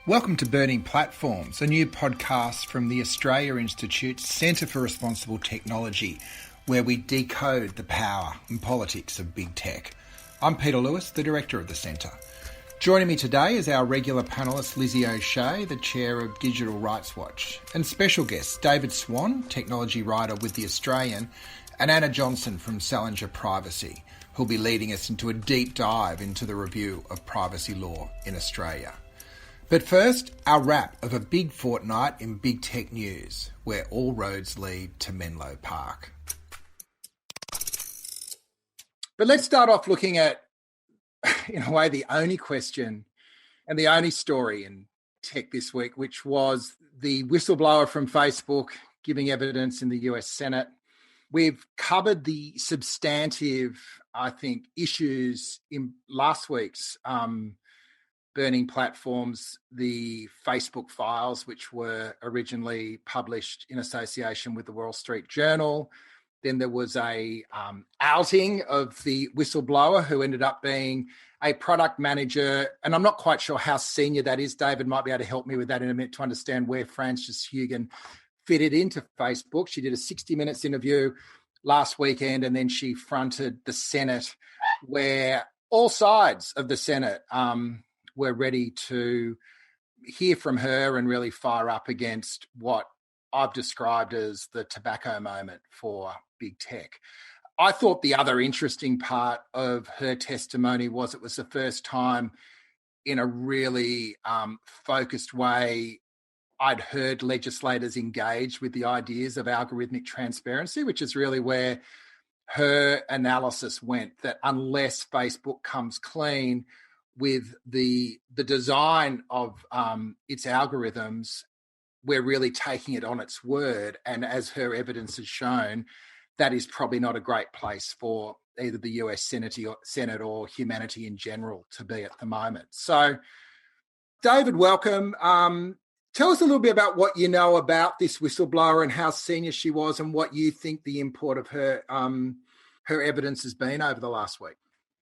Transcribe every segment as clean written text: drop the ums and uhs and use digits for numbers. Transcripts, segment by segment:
Welcome to Burning Platforms, a new podcast from the Australia Institute's Centre for Responsible Technology, where we decode the power and politics of big tech. I'm Peter Lewis, the Director of the Centre. Joining me today is our regular panellist Lizzie, the Chair of Digital Rights Watch, and special guests David Swan, Technology Writer with The Australian, and Anna Johnston from Salinger Privacy, who'll be leading us into a deep dive into the review of privacy law in Australia. But first, our wrap of a big fortnight in big tech news, where all roads lead to Menlo Park. But let's start off looking at, in a way, the only question and the only story in tech this week, which was the whistleblower from Facebook giving evidence in the US Senate. We've covered the substantive, I think, issues in last week's Burning Platforms, the Facebook files, which were originally published in association with the Wall Street Journal. Then there was a outing of the whistleblower who ended up being a product manager. And I'm not quite sure how senior that is. David might be able to help me with that in a minute to understand where Frances Haugen fitted into Facebook. She did a 60 Minutes interview last weekend, and then she fronted the Senate, where all sides of the Senate we're ready to hear from her and really fire up against what I've described as the tobacco moment for big tech. I thought the other interesting part of her testimony was it was the first time in a really focused way I'd heard legislators engage with the ideas of algorithmic transparency, which is really where her analysis went, that unless Facebook comes clean with the design of its algorithms, we're really taking it on its word. And as her evidence has shown, that is probably not a great place for either the US Senate or humanity in general to be at the moment. So, David, welcome. Tell us a little bit about what you know about this whistleblower and how senior she was and what you think the import of her evidence has been over the last week.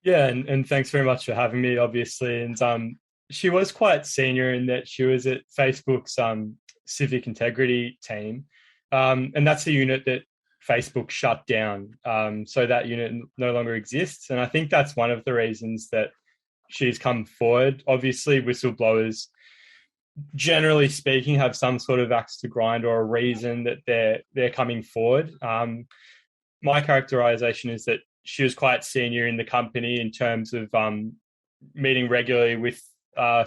Yeah, and thanks very much for having me, obviously. And she was quite senior in that she was at Facebook's civic integrity team. And that's a unit that Facebook shut down. So that unit no longer exists. And I think that's one of the reasons that she's come forward. Obviously, whistleblowers, generally speaking, have some sort of axe to grind or a reason that they're coming forward. My characterization is that she was quite senior in the company in terms of meeting regularly with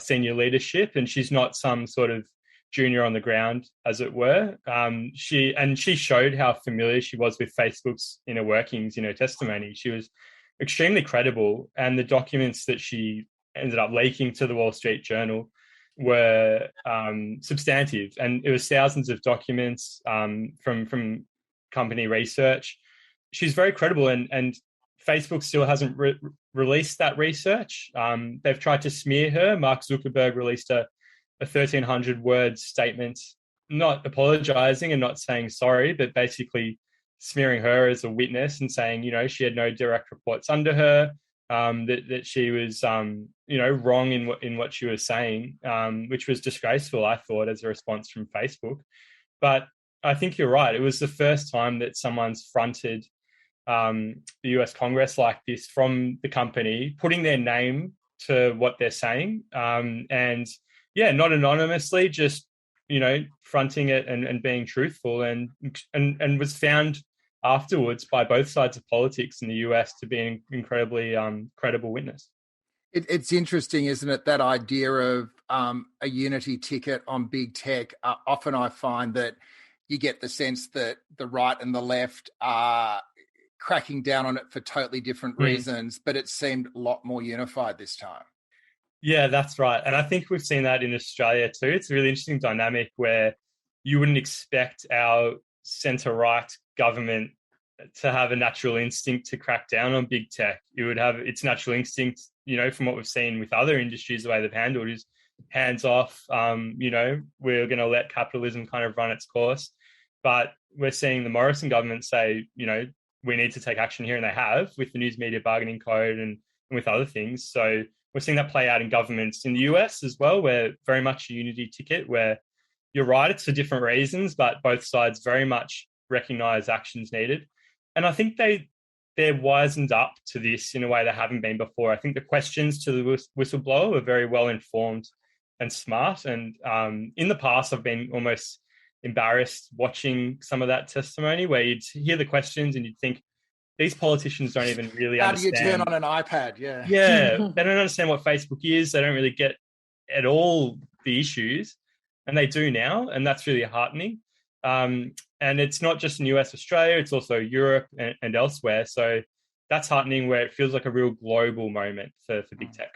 senior leadership, and she's not some sort of junior on the ground, as it were. She showed how familiar she was with Facebook's inner workings in her testimony. She was extremely credible, and the documents that she ended up leaking to the Wall Street Journal were substantive, and it was thousands of documents from company research. She's very credible, and Facebook still hasn't released that research. They've tried to smear her. Mark Zuckerberg released a 1,300-word statement, not apologising and not saying sorry, but basically smearing her as a witness and saying, she had no direct reports under her, that she was, wrong in what she was saying, which was disgraceful, I thought, as a response from Facebook. But I think you're right. It was the first time that someone's fronted the US Congress like this from the company, putting their name to what they're saying. And yeah, not anonymously, just, fronting it and being truthful, and was found afterwards by both sides of politics in the US to be an incredibly credible witness. It's interesting, isn't it, that idea of a unity ticket on big tech. Often I find that you get the sense that the right and the left are cracking down on it for totally different reasons, but it seemed a lot more unified this time. Yeah, that's right. And I think we've seen that in Australia too. It's a really interesting dynamic where you wouldn't expect our centre-right government to have a natural instinct to crack down on big tech. It would have its natural instinct, from what we've seen with other industries, the way they've handled is hands off. We're going to let capitalism kind of run its course. But we're seeing the Morrison government say, we need to take action here, and they have, with the News Media Bargaining Code and with other things. So We're seeing that play out in governments in the US as well, where very much a unity ticket, where you're right, it's for different reasons, but both sides very much recognize actions needed. And I think they're wisened up to this in a way they haven't been before. I think the questions to the whistleblower were very well informed and smart. And in the past, I've been almost embarrassed watching some of that testimony where you'd hear the questions and you'd think, these politicians don't even really understand. How do you turn on an iPad? Yeah. Yeah, they don't understand what Facebook is. They don't really get at all the issues. And they do now, and that's really heartening. And it's not just in US, Australia, it's also Europe and elsewhere. So that's heartening, where it feels like a real global moment for big tech.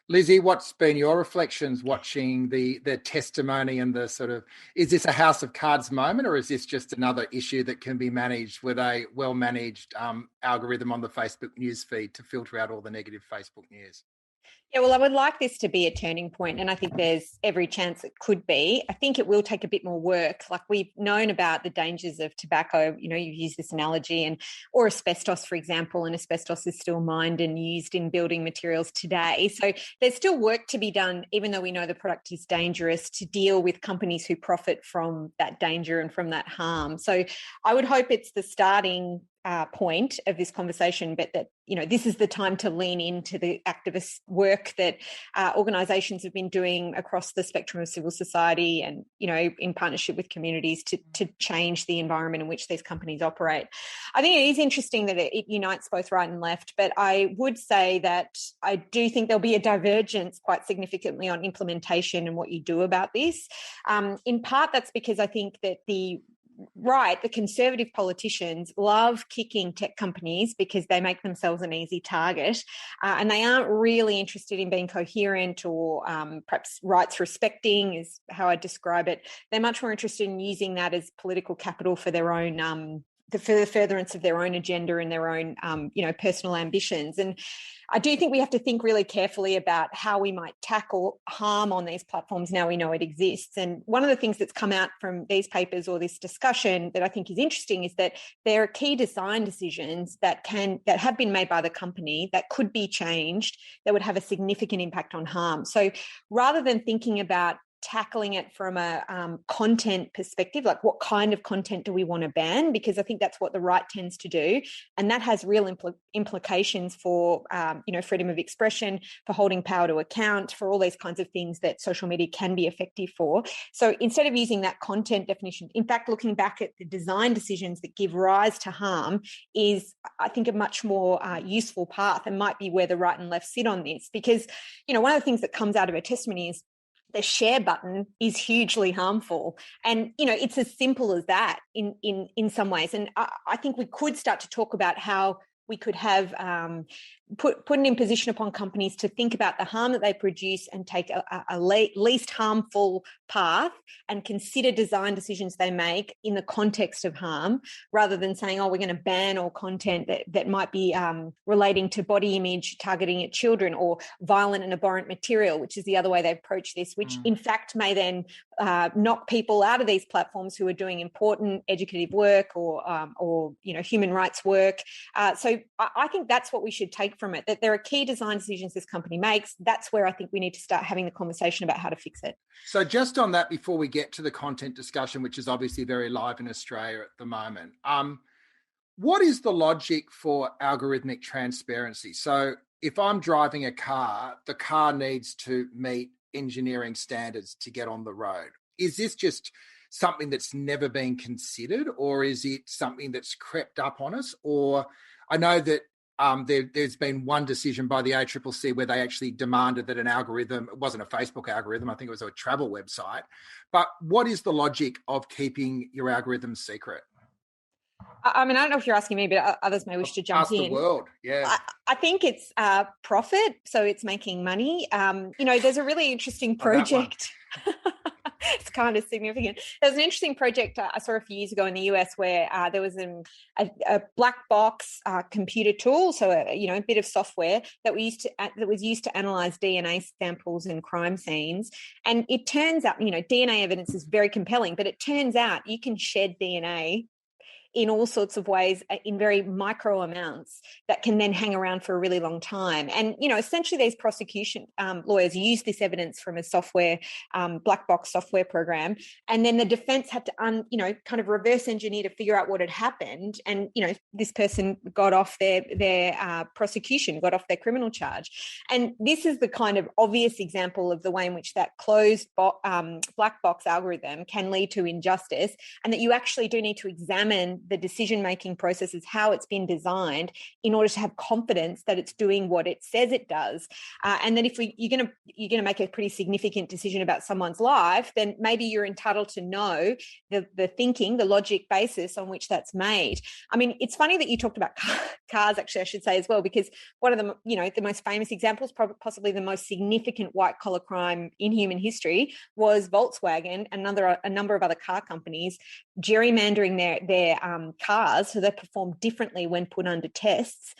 Lizzie, what's been your reflections watching the testimony and the sort of, is this a house of cards moment, or is this just another issue that can be managed with a well-managed algorithm on the Facebook newsfeed to filter out all the negative Facebook news? Yeah, well, I would like this to be a turning point, and I think there's every chance it could be. I think it will take a bit more work. Like, we've known about the dangers of tobacco, you've used this analogy, or asbestos, for example, and asbestos is still mined and used in building materials today. So there's still work to be done, even though we know the product is dangerous, to deal with companies who profit from that danger and from that harm. So I would hope it's the starting point of this conversation, but that this is the time to lean into the activist work that organisations have been doing across the spectrum of civil society, and in partnership with communities to change the environment in which these companies operate. I think it is interesting that it unites both right and left, but I would say that I do think there'll be a divergence quite significantly on implementation and what you do about this. In part, that's because I think that the conservative politicians love kicking tech companies because they make themselves an easy target, and they aren't really interested in being coherent or perhaps rights respecting is how I describe it. They're much more interested in using that as political capital for their own for the furtherance of their own agenda and their own personal ambitions. And I do think we have to think really carefully about how we might tackle harm on these platforms now we know it exists. And one of the things that's come out from these papers or this discussion that I think is interesting is that there are key design decisions that have been made by the company that could be changed that would have a significant impact on harm. So rather than thinking about tackling it from a content perspective, like what kind of content do we want to ban? Because I think that's what the right tends to do. And that has real implications for, freedom of expression, for holding power to account, for all these kinds of things that social media can be effective for. So instead of using that content definition, in fact, looking back at the design decisions that give rise to harm is, I think, a much more useful path, and might be where the right and left sit on this. Because, one of the things that comes out of her testimony is the share button is hugely harmful. And, it's as simple as that in some ways. And I think we could start to talk about how we could have put an imposition upon companies to think about the harm that they produce and take a least harmful path and consider design decisions they make in the context of harm, rather than saying, we're going to ban all content that might be relating to body image, targeting at children, or violent and abhorrent material, which is the other way they approach this, which in fact may then knock people out of these platforms who are doing important educative work or human rights work. So I think that's what we should take from it, that there are key design decisions this company makes. That's where I think we need to start having the conversation about how to fix it. So just on that, before we get to the content discussion, which is obviously very live in Australia at the moment, what is the logic for algorithmic transparency? So if I'm driving a car, the car needs to meet engineering standards to get on the road. Is this just something that's never been considered, or is it something that's crept up on us? Or I know that there's been one decision by the ACCC where they actually demanded that an algorithm, it wasn't a Facebook algorithm, I think it was a travel website. But what is the logic of keeping your algorithm secret? I mean, I don't know if you're asking me, but others may wish to jump in. Ask the world, yeah. I think it's profit, so it's making money. There's a really interesting project. It's kind of significant. There's an interesting project I saw a few years ago in the US where there was a black box computer tool, so a bit of software that was used to analyze DNA samples in crime scenes. And it turns out, DNA evidence is very compelling, but it turns out you can shed DNA in all sorts of ways in very micro amounts that can then hang around for a really long time. And, essentially these prosecution lawyers used this evidence from a software, black box software program. And then the defense had to, kind of reverse engineer to figure out what had happened. And, this person got off their prosecution, got off their criminal charge. And this is the kind of obvious example of the way in which that closed black box algorithm can lead to injustice, and that you actually do need to examine the decision-making processes, how it's been designed, in order to have confidence that it's doing what it says it does. And then if you're going to make a pretty significant decision about someone's life, then maybe you're entitled to know the thinking, the logic basis on which that's made. I mean, it's funny that you talked about cars, actually, I should say as well, because one of the, the most famous examples, possibly the most significant white-collar crime in human history, was Volkswagen and a number of other car companies gerrymandering their cars so they perform differently when put under tests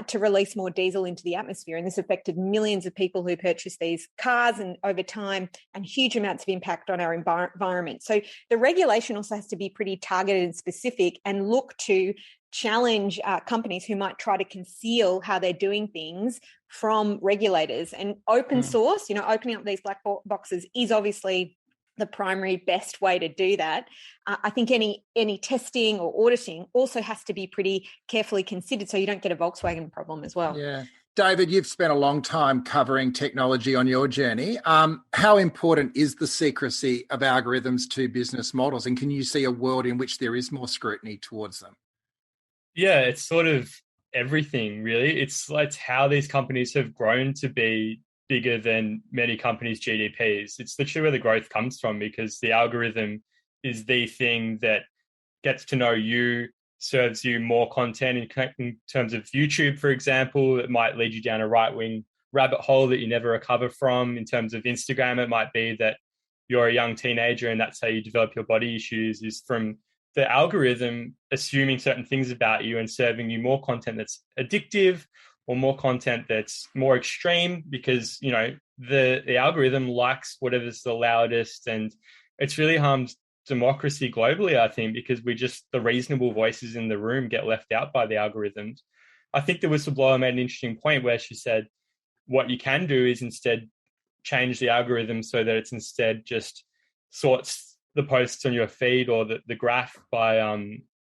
to release more diesel into the atmosphere. And this affected millions of people who purchased these cars, and over time, and huge amounts of impact on our environment. So the regulation also has to be pretty targeted and specific, and look to challenge companies who might try to conceal how they're doing things from regulators. And open source, opening up these black boxes is obviously the primary best way to do that. I think any testing or auditing also has to be pretty carefully considered so you don't get a Volkswagen problem as well. Yeah. David, you've spent a long time covering technology on your journey. How important is the secrecy of algorithms to business models? And can you see a world in which there is more scrutiny towards them? Yeah, it's sort of everything, really. It's how these companies have grown to be bigger than many companies' GDPs. It's literally where the growth comes from, because the algorithm is the thing that gets to know you, serves you more content in terms of YouTube, for example. It might lead you down a right-wing rabbit hole that you never recover from. In terms of Instagram, it might be that you're a young teenager and that's how you develop your body issues, is from the algorithm assuming certain things about you and serving you more content that's addictive or more content that's more extreme, because, the algorithm likes whatever's the loudest. And it's really harmed democracy globally, I think, because the reasonable voices in the room get left out by the algorithms. I think the whistleblower made an interesting point where she said what you can do is instead change the algorithm so that it's instead just sorts the posts on your feed or the graph by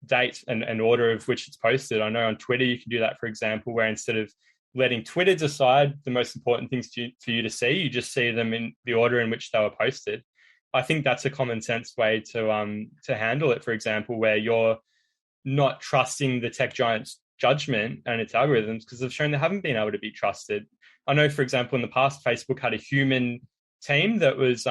date and order of which it's posted. I know on Twitter you can do that, for example, where instead of letting Twitter decide the most important things for you to see, you just see them in the order in which they were posted. I think that's a common sense way to handle it, for example, where you're not trusting the tech giant's judgment and its algorithms because they've shown they haven't been able to be trusted. I know, for example, in the past, Facebook had a human team that was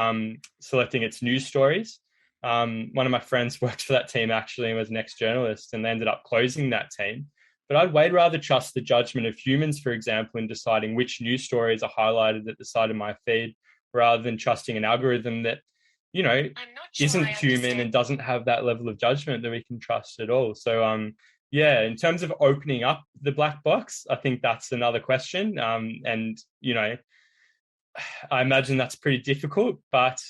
selecting its news stories. One of my friends worked for that team, actually, and was an ex-journalist, and they ended up closing that team. But I'd way rather trust the judgment of humans, for example, in deciding which news stories are highlighted at the side of my feed, rather than trusting an algorithm that, isn't human and doesn't have that level of judgment that we can trust at all. So, in terms of opening up the black box, I think that's another question. I imagine that's pretty difficult, but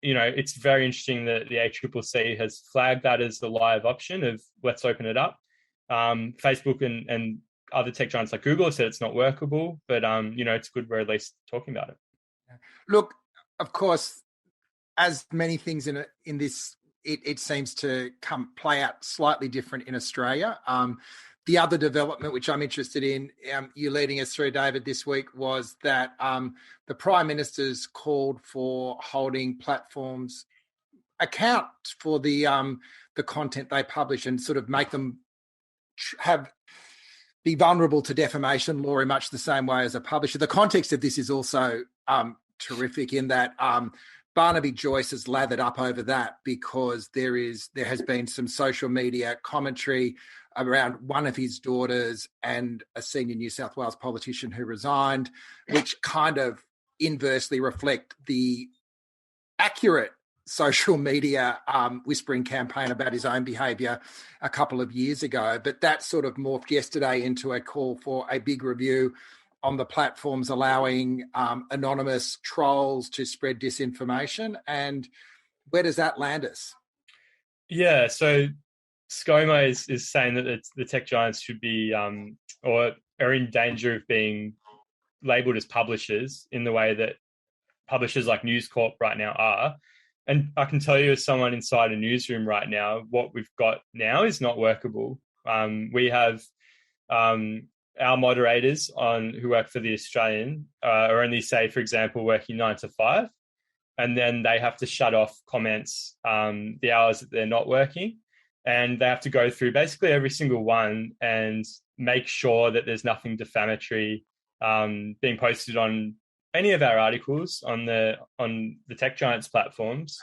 it's very interesting that the ACCC has flagged that as the live option of let's open it up. Facebook and other tech giants like Google have said it's not workable, but it's good we're at least talking about it. Look, of course, as many things in this, it seems to play out slightly different in Australia. The other development, which I'm interested in, you leading us through, David, this week, was that the Prime Minister's called for holding platforms account for the content they publish and sort of make them be vulnerable to defamation law in much the same way as a publisher. The context of this is also terrific in that Barnaby Joyce has lathered up over that because there has been some social media commentary around one of his daughters and a senior New South Wales politician who resigned, which kind of inversely reflect the accurate social media whispering campaign about his own behaviour a couple of years ago. But that sort of morphed yesterday into a call for a big review on the platforms allowing anonymous trolls to spread disinformation. And where does that land us? Yeah, so ScoMo is saying that the tech giants should be or are in danger of being labelled as publishers in the way that publishers like News Corp right now are. And I can tell you, as someone inside a newsroom right now, what we've got now is not workable. We have our moderators who work for the Australian are only, say, for example, working 9 to 5, and then they have to shut off comments the hours that they're not working, and they have to go through basically every single one and make sure that there's nothing defamatory being posted on any of our articles on the tech giants platforms,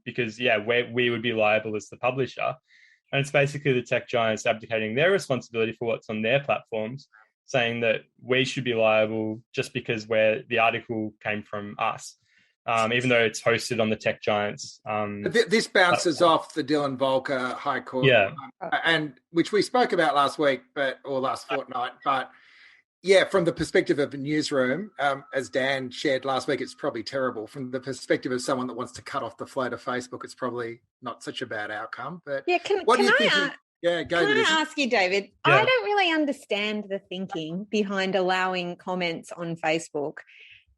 because we would be liable as the publisher. And it's basically the tech giants abdicating their responsibility for what's on their platforms, saying that we should be liable just because the article came from us, even though it's hosted on the tech giants. This bounces off the Dylan Volker High Court, and which we spoke about last week, or last fortnight. But yeah, from the perspective of a newsroom, as Dan shared last week, it's probably terrible. From the perspective of someone that wants to cut off the flow to Facebook, it's probably not such a bad outcome. But can I ask you, David? Yeah. I don't really understand the thinking behind allowing comments on Facebook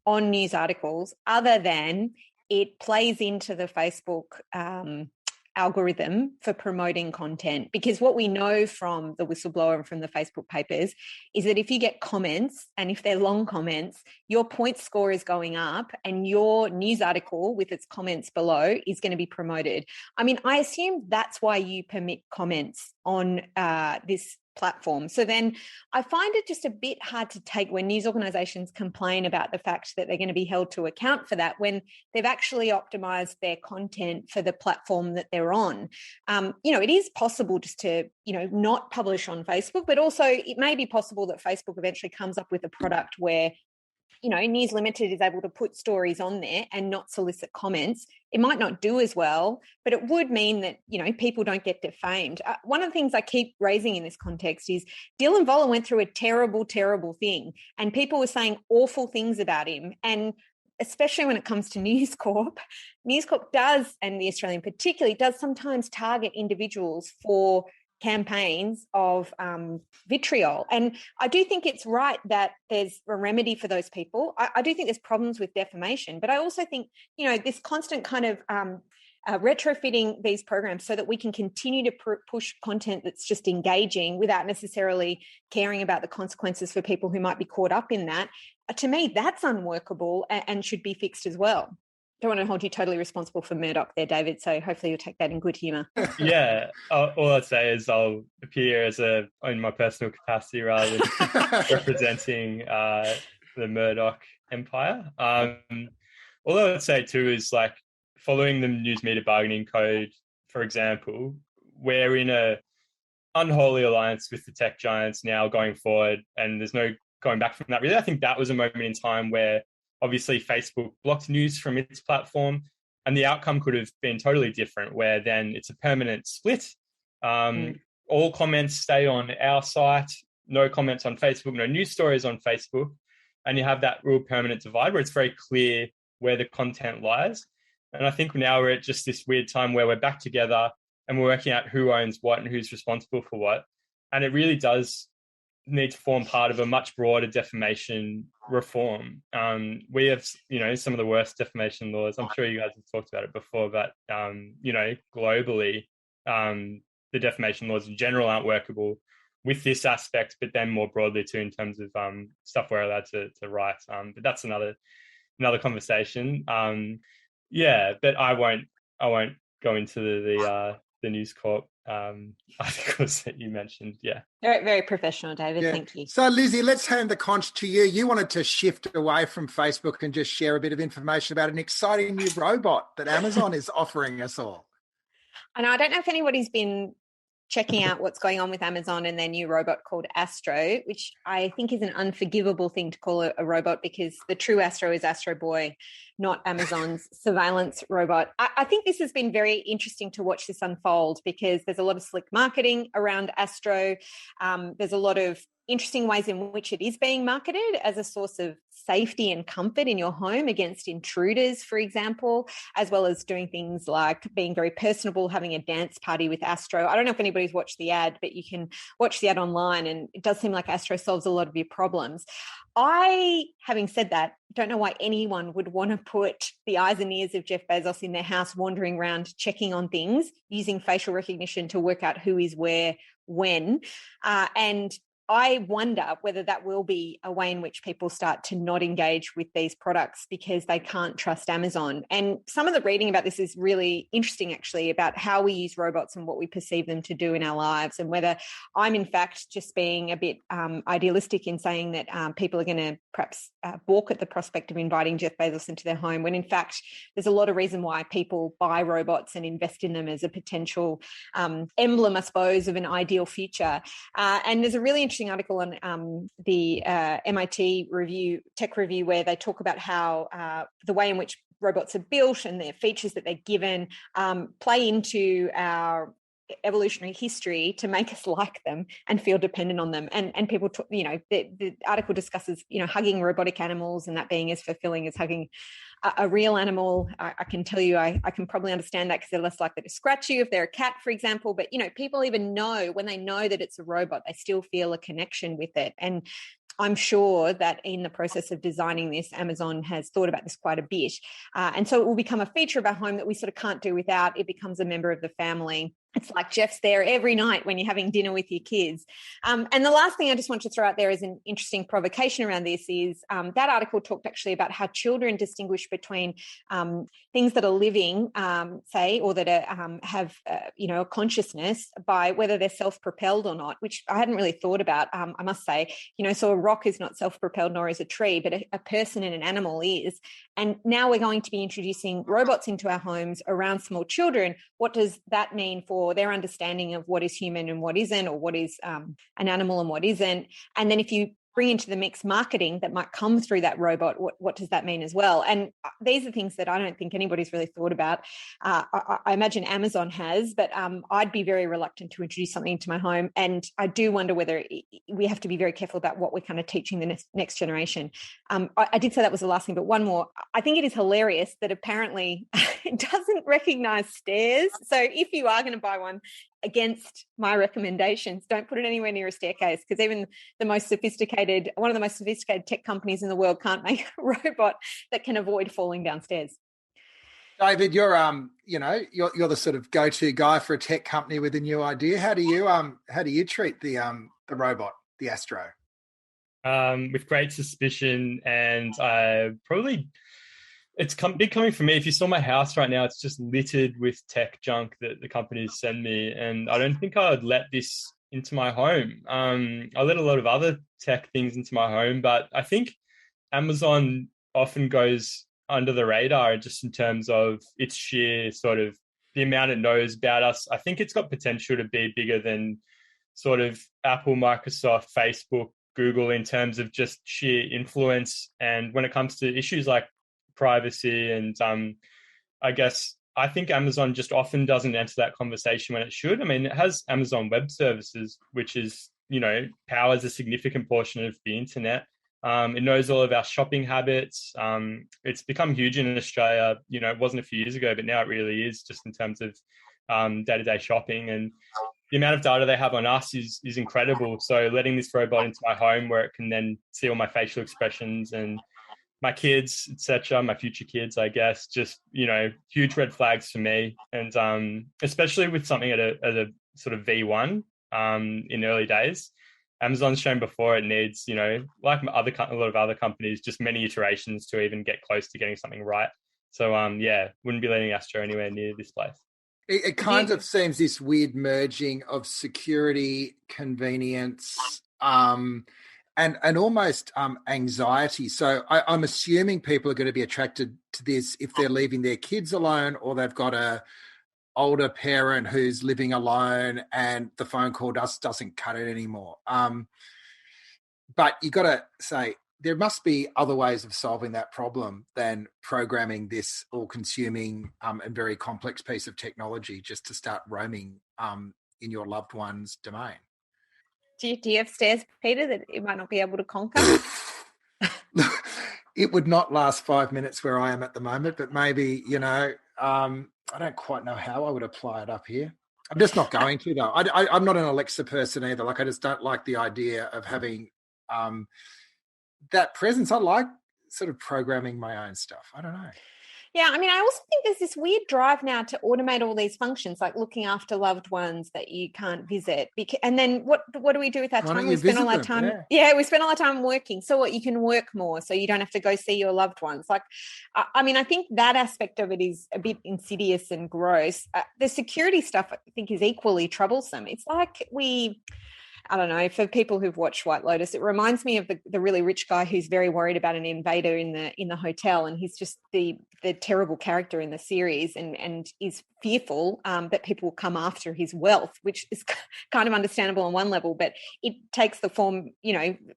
on news articles, other than it plays into the Facebook algorithm for promoting content. Because what we know from the whistleblower and from the Facebook papers is that if you get comments, and if they're long comments, your point score is going up and your news article with its comments below is going to be promoted. I mean, I assume that's why you permit comments on this platform. So then I find it just a bit hard to take when news organisations complain about the fact that they're going to be held to account for that when they've actually optimised their content for the platform that they're on. It is possible just to, not publish on Facebook, but also it may be possible that Facebook eventually comes up with a product where News Limited is able to put stories on there and not solicit comments. It might not do as well, but it would mean that, people don't get defamed. One of the things I keep raising in this context is Dylan Voller went through a terrible, terrible thing, and people were saying awful things about him. And especially when it comes to News Corp does, and the Australian particularly, does sometimes target individuals for campaigns of vitriol. And I do think it's right that there's a remedy for those people. I do think there's problems with defamation, but I also think, this constant kind of retrofitting these programs so that we can continue to push content that's just engaging without necessarily caring about the consequences for people who might be caught up in that. To me, that's unworkable and should be fixed as well. Don't want to hold you totally responsible for Murdoch there, David, so hopefully you'll take that in good humour. Yeah, all I'd say is I'll appear in my personal capacity rather than representing the Murdoch empire. All I would say too is, like, following the news media bargaining code, for example, we're in a unholy alliance with the tech giants now going forward, and there's no going back from that. Really, I think that was a moment in time where obviously Facebook blocked news from its platform, and the outcome could have been totally different, where then it's a permanent split. All comments stay on our site, no comments on Facebook, no news stories on Facebook, and you have that real permanent divide where it's very clear where the content lies. And I think now we're at just this weird time where we're back together and we're working out who owns what and who's responsible for what. And it really does need to form part of a much broader defamation reform. We have, some of the worst defamation laws. I'm sure you guys have talked about it before, but, globally, the defamation laws in general aren't workable with this aspect, but then more broadly too, in terms of stuff we're allowed to write. But that's another conversation. But I won't go into the News Corp articles that you mentioned. Yeah. Very, very professional, David. Yeah. Thank you. So, Lizzie, let's hand the conch to you. You wanted to shift away from Facebook and just share a bit of information about an exciting new robot that Amazon is offering us all. I know. I don't know if anybody's been checking out what's going on with Amazon and their new robot called Astro, which I think is an unforgivable thing to call a robot, because the true Astro is Astro Boy, not Amazon's surveillance robot. I think this has been very interesting to watch this unfold, because there's a lot of slick marketing around Astro. There's a lot of interesting ways in which it is being marketed as a source of safety and comfort in your home against intruders, for example, as well as doing things like being very personable, having a dance party with Astro. I don't know if anybody's watched the ad, but you can watch the ad online, and it does seem like Astro solves a lot of your problems. Having said that, don't know why anyone would want to put the eyes and ears of Jeff Bezos in their house, wandering around, checking on things, using facial recognition to work out who is where, when. And I wonder whether that will be a way in which people start to not engage with these products because they can't trust Amazon. And some of the reading about this is really interesting, actually, about how we use robots and what we perceive them to do in our lives, and whether I'm, in fact, just being a bit idealistic in saying that people are going to perhaps balk at the prospect of inviting Jeff Bezos into their home, when, in fact, there's a lot of reason why people buy robots and invest in them as a potential emblem, I suppose, of an ideal future. And there's a really interesting article on the MIT tech review, where they talk about how the way in which robots are built and their features that they're given play into our evolutionary history to make us like them and feel dependent on them. And people talk, the article discusses, hugging robotic animals and that being as fulfilling as hugging a real animal. I can tell you, I can probably understand that because they're less likely to scratch you if they're a cat, for example. But, people even know, when they know that it's a robot, they still feel a connection with it. And I'm sure that in the process of designing this, Amazon has thought about this quite a bit. And so it will become a feature of our home that we sort of can't do without. It becomes a member of the family. It's like Jeff's there every night when you're having dinner with your kids. And the last thing I just want to throw out there is an interesting provocation around this is that article talked actually about how children distinguish between things that are living, say, or that are, have, a consciousness by whether they're self-propelled or not, which I hadn't really thought about, I must say. So a rock is not self-propelled, nor is a tree, but a person and an animal is. And now we're going to be introducing robots into our homes around small children. What does that mean for their understanding of what is human and what isn't, or what is an animal and what isn't? And then if you bring into the mix marketing that might come through that robot, what does that mean as well? And these are things that I don't think anybody's really thought about. I imagine Amazon has, but I'd be very reluctant to introduce something into my home. And I do wonder whether we have to be very careful about what we're kind of teaching the next generation. I did say that was the last thing, but one more. I think it is hilarious that apparently it doesn't recognize stairs. So if you are going to buy one, against my recommendations, don't put it anywhere near a staircase, because even one of the most sophisticated tech companies in the world can't make a robot that can avoid falling downstairs. David, you're the sort of go-to guy for a tech company with a new idea. How do you treat the robot, the Astro? With great suspicion, and it's big coming from me. If you saw my house right now, it's just littered with tech junk that the companies send me, and I don't think I would let this into my home. I let a lot of other tech things into my home, but I think Amazon often goes under the radar just in terms of its sheer sort of the amount it knows about us. I think it's got potential to be bigger than sort of Apple, Microsoft, Facebook, Google in terms of just sheer influence. And when it comes to issues like privacy and I think Amazon just often doesn't enter that conversation when it should. I mean, it has Amazon Web Services, which is, powers a significant portion of the internet. It knows all of our shopping habits. It's become huge in Australia. It wasn't a few years ago, but now it really is, just in terms of day-to-day shopping. And the amount of data they have on us is incredible. So letting this robot into my home where it can then see all my facial expressions and my kids, etc., my future kids, I guess, just, huge red flags for me. And especially with something at a sort of V1 in early days, Amazon's shown before it needs, like a lot of other companies, just many iterations to even get close to getting something right. So, wouldn't be letting Astro anywhere near this place. It kind of seems this weird merging of security, convenience, and almost anxiety. So I'm assuming people are going to be attracted to this if they're leaving their kids alone, or they've got a older parent who's living alone and the phone call doesn't cut it anymore. But you got to say, there must be other ways of solving that problem than programming this all-consuming and very complex piece of technology just to start roaming in your loved one's domain. Do you have stairs, Peter, that you might not be able to conquer? It would not last 5 minutes where I am at the moment, but maybe, I don't quite know how I would apply it up here. I'm just not going to, though. I'm not an Alexa person either. Like, I just don't like the idea of having that presence. I like sort of programming my own stuff. I don't know. Yeah, I mean, I also think there's this weird drive now to automate all these functions, like looking after loved ones that you can't visit. And then what do we do with our time? We spend all our time. Yeah, we spend all our time working. So what? You can work more, so you don't have to go see your loved ones. Like, I mean, I think that aspect of it is a bit insidious and gross. The security stuff, I think, is equally troublesome. It's like I don't know, for people who've watched White Lotus, it reminds me of the really rich guy who's very worried about an invader in the hotel, and he's just the terrible character in the series, and is fearful that people will come after his wealth, which is kind of understandable on one level, but it takes the form,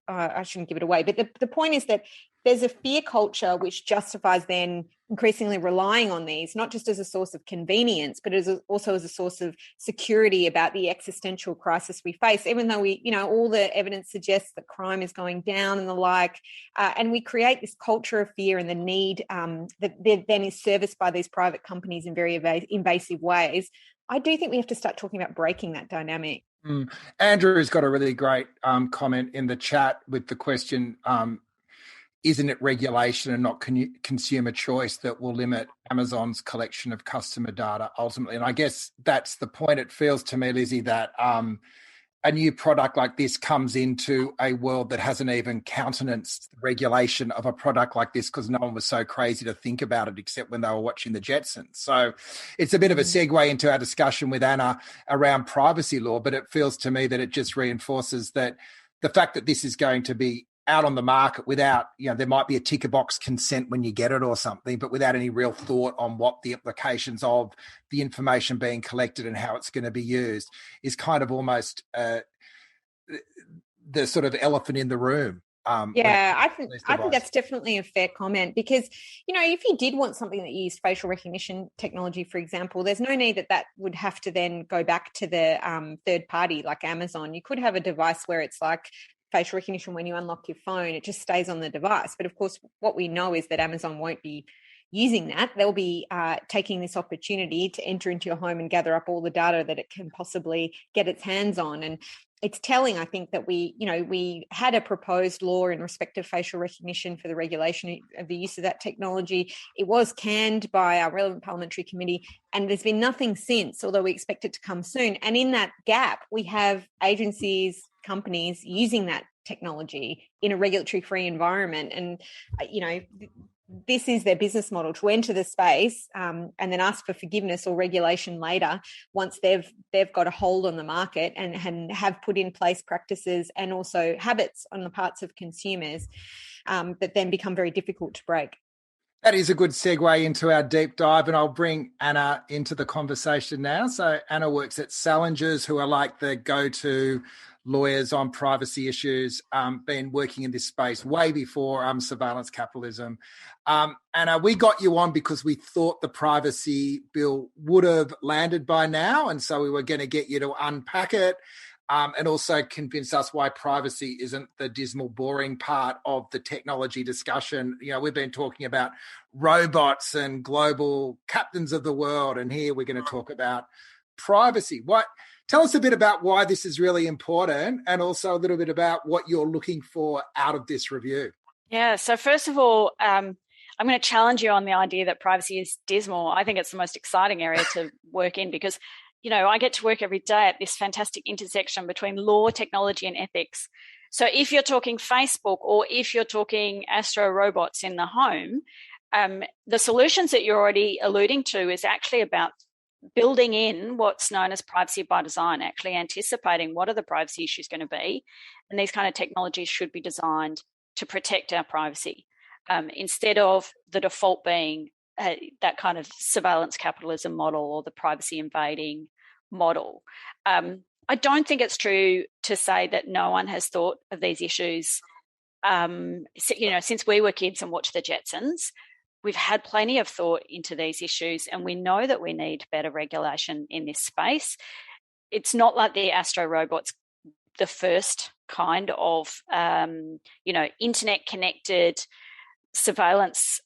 I shouldn't give it away, but the point is that there's a fear culture which justifies then increasingly relying on these, not just as a source of convenience, but also as a source of security about the existential crisis we face, even though all the evidence suggests that crime is going down and the like. And we create this culture of fear and the need that then is serviced by these private companies in very invasive ways. I do think we have to start talking about breaking that dynamic. Andrew's got a really great comment in the chat with the question, isn't it regulation and not consumer choice that will limit Amazon's collection of customer data ultimately? And I guess that's the point. It feels to me, Lizzie, that a new product like this comes into a world that hasn't even countenanced regulation of a product like this because no one was so crazy to think about it except when they were watching the Jetsons. So it's a bit of a segue into our discussion with Anna around privacy law, but it feels to me that it just reinforces that the fact that this is going to be out on the market without, there might be a ticker box consent when you get it or something, but without any real thought on what the implications of the information being collected and how it's going to be used is kind of almost the sort of elephant in the room. I think that's definitely a fair comment because, if you did want something that used facial recognition technology, for example, there's no need that would have to then go back to the third party like Amazon. You could have a device where it's like facial recognition when you unlock your phone, it just stays on the device. But of course, what we know is that Amazon won't be using that. They'll be taking this opportunity to enter into your home and gather up all the data that it can possibly get its hands on. And it's telling, I think, that we had a proposed law in respect of facial recognition for the regulation of the use of that technology. It was canned by our relevant parliamentary committee, and there's been nothing since, although we expect it to come soon. And in that gap, we have agencies, companies using that technology in a regulatory-free environment. And, this is their business model, to enter the space and then ask for forgiveness or regulation later once they've got a hold on the market and have put in place practices and also habits on the parts of consumers that then become very difficult to break. That is a good segue into our deep dive, and I'll bring Anna into the conversation now. So Anna works at Salingers, who are like the go-to lawyers on privacy issues, been working in this space way before surveillance capitalism. Anna, we got you on because we thought the privacy bill would have landed by now, and so we were going to get you to unpack it and also convince us why privacy isn't the dismal, boring part of the technology discussion. We've been talking about robots and global captains of the world, and here we're going to talk about privacy. Tell us a bit about why this is really important and also a little bit about what you're looking for out of this review. Yeah, so first of all, I'm going to challenge you on the idea that privacy is dismal. I think it's the most exciting area to work in because, I get to work every day at this fantastic intersection between law, technology, and ethics. So if you're talking Facebook or if you're talking astro robots in the home, the solutions that you're already alluding to is actually about building in what's known as privacy by design, actually anticipating what are the privacy issues going to be. And these kind of technologies should be designed to protect our privacy instead of the default being that kind of surveillance capitalism model or the privacy invading model. I don't think it's true to say that no one has thought of these issues. Since we were kids and watched the Jetsons, we've had plenty of thought into these issues, and we know that we need better regulation in this space. It's not like the astro robots the first kind of, internet connected surveillance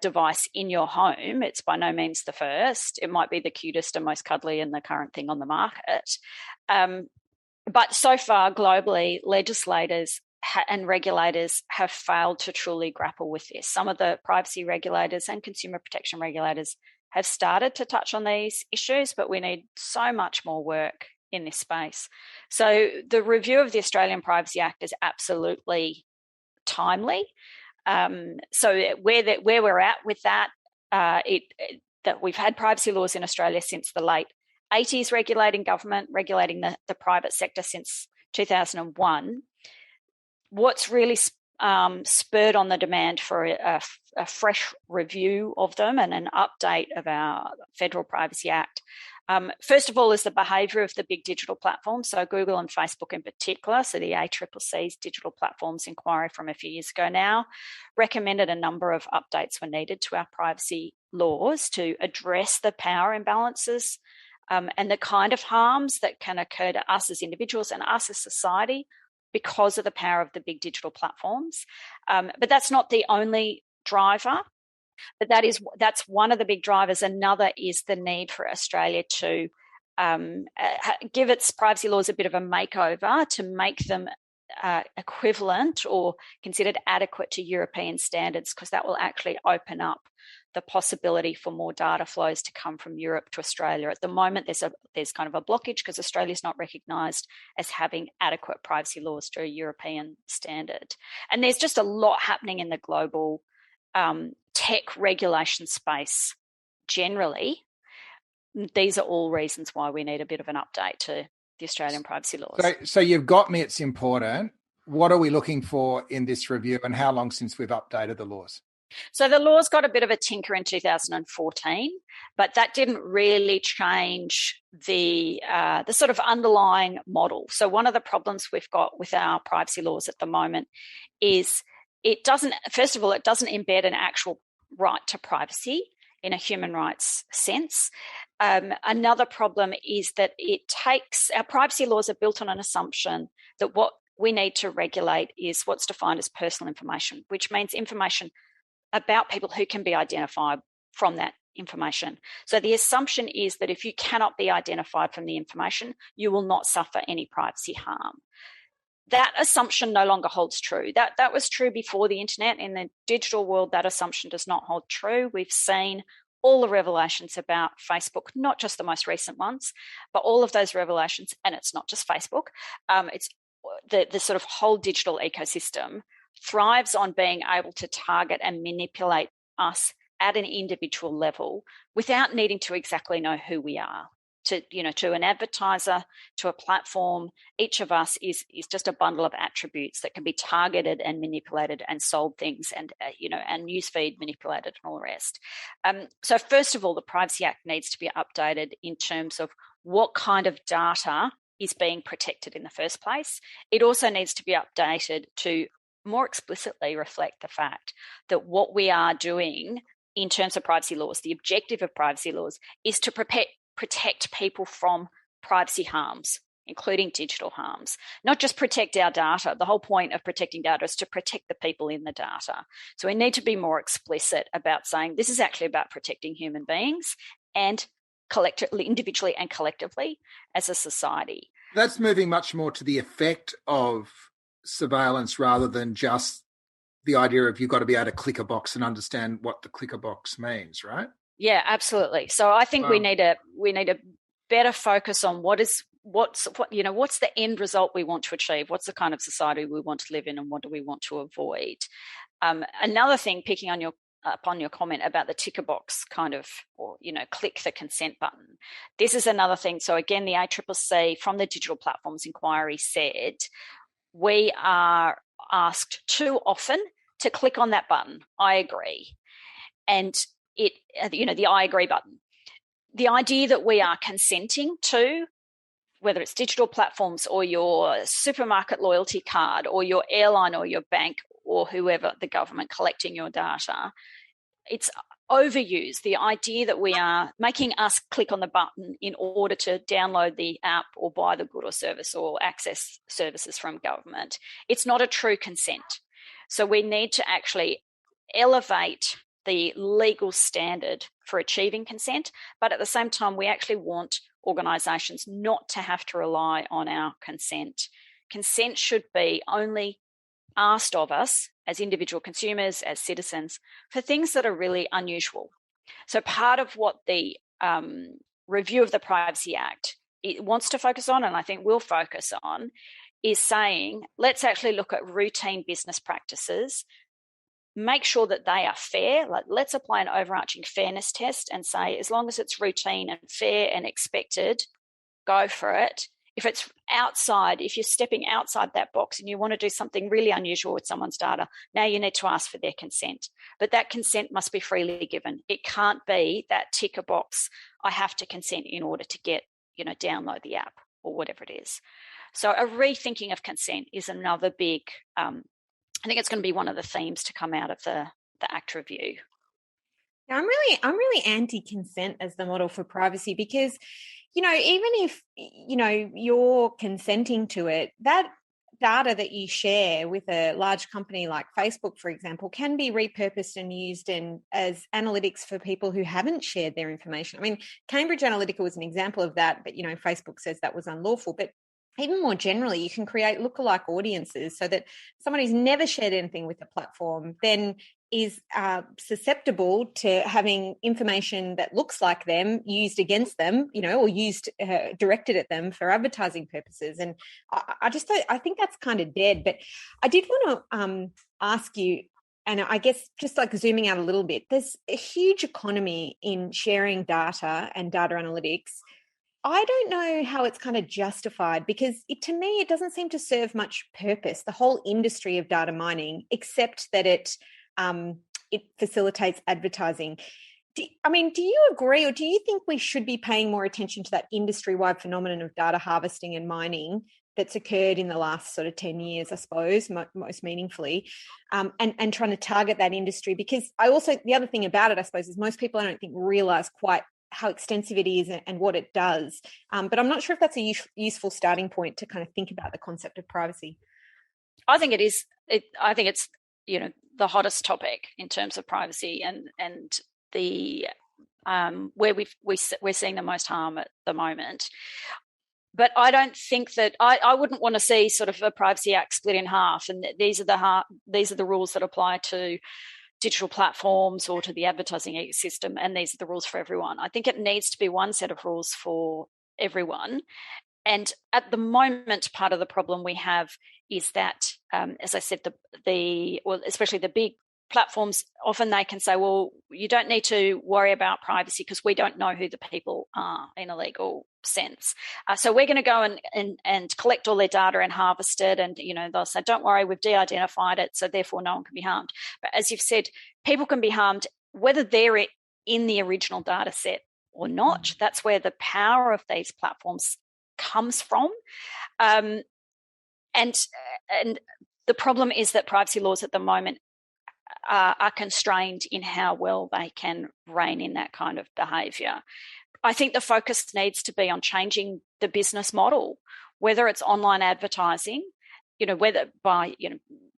device in your home. It's by no means the first. It might be the cutest and most cuddly and the current thing on the market. But so far, globally, legislators and regulators have failed to truly grapple with this. Some of the privacy regulators and consumer protection regulators have started to touch on these issues, but we need so much more work in this space. So the review of the Australian Privacy Act is absolutely timely. So where we're at with that, that we've had privacy laws in Australia since the late 80s, regulating the private sector since 2001. What's really spurred on the demand for a fresh review of them and an update of our Federal Privacy Act, first of all, is the behaviour of the big digital platforms, so Google and Facebook in particular. So the ACCC's Digital Platforms Inquiry from a few years ago now recommended a number of updates were needed to our privacy laws to address the power imbalances and the kind of harms that can occur to us as individuals and us as society because of the power of the big digital platforms. But that's not the only driver, but that's one of the big drivers. Another is the need for Australia to give its privacy laws a bit of a makeover to make them equivalent or considered adequate to European standards, because that will actually open up the possibility for more data flows to come from Europe to Australia. At the moment, there's kind of a blockage because Australia is not recognised as having adequate privacy laws to a European standard. And there's just a lot happening in the global tech regulation space generally. These are all reasons why we need a bit of an update to the Australian privacy laws. So you've got me, it's important. What are we looking for in this review, and how long since we've updated the laws? So the laws got a bit of a tinker in 2014, but that didn't really change the sort of underlying model. So one of the problems we've got with our privacy laws at the moment is it doesn't embed an actual right to privacy in a human rights sense. Another problem is that our privacy laws are built on an assumption that what we need to regulate is what's defined as personal information, which means information about people who can be identified from that information. So the assumption is that if you cannot be identified from the information, you will not suffer any privacy harm. That assumption no longer holds true. That was true before the internet. In the digital world, that assumption does not hold true. We've seen all the revelations about Facebook, not just the most recent ones, but all of those revelations, and it's not just Facebook, it's the sort of whole digital ecosystem thrives on being able to target and manipulate us at an individual level without needing to exactly know who we are. To an advertiser, to a platform, each of us is just a bundle of attributes that can be targeted and manipulated and sold things and newsfeed manipulated and all the rest. So first of all, the Privacy Act needs to be updated in terms of what kind of data is being protected in the first place. It also needs to be updated to more explicitly reflect the fact that what we are doing in terms of privacy laws, the objective of privacy laws is to protect people from privacy harms, including digital harms, not just protect our data. The whole point of protecting data is to protect the people in the data. So we need to be more explicit about saying this is actually about protecting human beings and collectively, individually and collectively as a society. That's moving much more to the effect of surveillance rather than just the idea of you've got to be able to click a box and understand what the clicker box means, right? Yeah, absolutely. So I think we need a better focus on what's the end result we want to achieve, what's the kind of society we want to live in, and what do we want to avoid. Another thing, picking on your comment about the ticker box kind of, or click the consent button. This is another thing. So again, the ACCC from the Digital Platforms Inquiry said we are asked too often to click on that button. I agree. And the I agree button. The idea that we are consenting to, whether it's digital platforms or your supermarket loyalty card or your airline or your bank or whoever, the government collecting your data, overuse the idea that we are making us click on the button in order to download the app or buy the good or service or access services from government. It's not a true consent. So we need to actually elevate the legal standard for achieving consent, but at the same time, we actually want organisations not to have to rely on our consent. Consent should be only asked of us as individual consumers, as citizens, for things that are really unusual. So part of what the review of the Privacy Act it wants to focus on, and I think will focus on, is saying, let's actually look at routine business practices, make sure that they are fair. Like, let's apply an overarching fairness test and say, as long as it's routine and fair and expected, go for it. If it's outside, if you're stepping outside that box and you want to do something really unusual with someone's data, now you need to ask for their consent. But that consent must be freely given. It can't be that tick a box, I have to consent in order to get, download the app or whatever it is. So a rethinking of consent is another big, I think it's going to be one of the themes to come out of the Act review. I'm really anti-consent as the model for privacy because, even if, you're consenting to it, that data that you share with a large company like Facebook, for example, can be repurposed and used as analytics for people who haven't shared their information. I mean, Cambridge Analytica was an example of that, but, Facebook says that was unlawful. But even more generally, you can create lookalike audiences so that someone who's never shared anything with the platform then is susceptible to having information that looks like them used against them, or used directed at them for advertising purposes. And I think that's kind of dead. But I did want to ask you, and I guess just like zooming out a little bit, there's a huge economy in sharing data and data analytics. I don't know how it's kind of justified because to me, it doesn't seem to serve much purpose, the whole industry of data mining, except that it facilitates advertising. Do you agree, or do you think we should be paying more attention to that industry-wide phenomenon of data harvesting and mining that's occurred in the last sort of 10 years, I suppose, most meaningfully, and trying to target that industry? Because the other thing about it, I suppose, is most people, I don't think, realise quite how extensive it is and what it does. But I'm not sure if that's a useful starting point to kind of think about the concept of privacy. I think it is. I think it's, the hottest topic in terms of privacy and the where we're seeing the most harm at the moment. But I don't think that I wouldn't want to see sort of a Privacy Act split in half, and these are the rules that apply to digital platforms or to the advertising ecosystem, and these are the rules for everyone. I think it needs to be one set of rules for everyone. And at the moment, part of the problem we have is that, as I said, especially the big platforms, often they can say, well, you don't need to worry about privacy because we don't know who the people are in a legal sense. So we're going to go and collect all their data and harvest it. And, they'll say, don't worry, we've de-identified it, so therefore no one can be harmed. But as you've said, people can be harmed whether they're in the original data set or not. That's where the power of these platforms comes from. And the problem is that privacy laws at the moment are constrained in how well they can rein in that kind of behaviour. I think the focus needs to be on changing the business model, whether it's online advertising, whether by,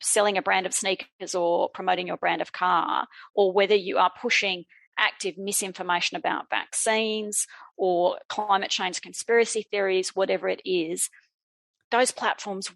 selling a brand of sneakers or promoting your brand of car, or whether you are pushing active misinformation about vaccines or climate change conspiracy theories, whatever it is. Those platforms,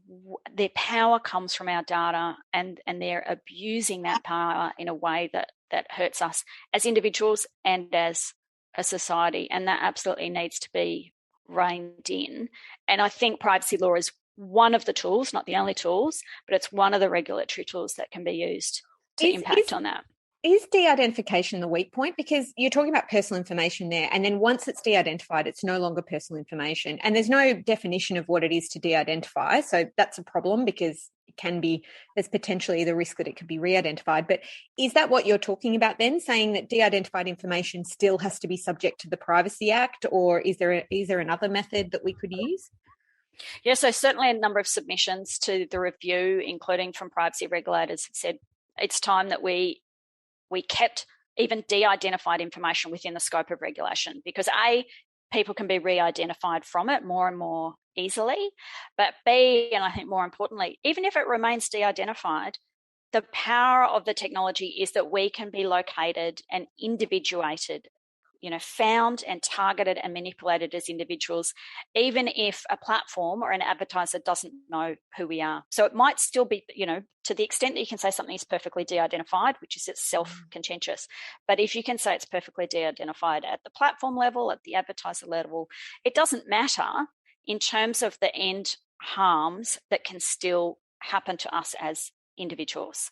their power comes from our data, and they're abusing that power in a way that hurts us as individuals and as a society, and that absolutely needs to be reined in. And I think privacy law is one of the tools, not the only tools, but it's one of the regulatory tools that can be used to impact on that. Is de-identification the weak point? Because you're talking about personal information there, and then once it's de-identified, it's no longer personal information. And there's no definition of what it is to de-identify. So that's a problem because there's potentially the risk that it could be re-identified. But is that what you're talking about then, saying that de-identified information still has to be subject to the Privacy Act, or is there another method that we could use? Yeah, so certainly a number of submissions to the review, including from privacy regulators, have said it's time that we kept even de-identified information within the scope of regulation, because A, people can be re-identified from it more and more easily, but B, and I think more importantly, even if it remains de-identified, the power of the technology is that we can be located and individuated, found and targeted and manipulated as individuals, even if a platform or an advertiser doesn't know who we are. So it might still be, to the extent that you can say something is perfectly de-identified, which is itself contentious. But if you can say it's perfectly de-identified at the platform level, at the advertiser level, it doesn't matter in terms of the end harms that can still happen to us as individuals.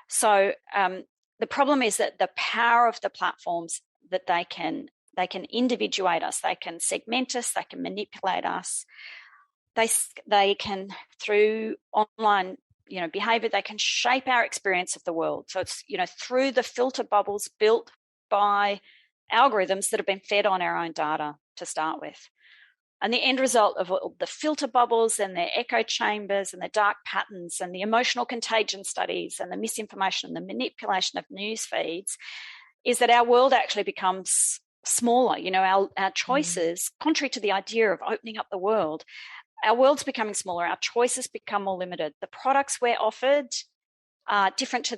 So the problem is that the power of the platforms, that they can individuate us, they can segment us, they can manipulate us, they can, through online behavior, they can shape our experience of the world. So it's through the filter bubbles built by algorithms that have been fed on our own data to start with. And the end result of the filter bubbles and their echo chambers and the dark patterns and the emotional contagion studies and the misinformation and the manipulation of news feeds is that our world actually becomes smaller. Our choices, contrary to the idea of opening up the world, our world's becoming smaller. Our choices become more limited. The products we're offered are different to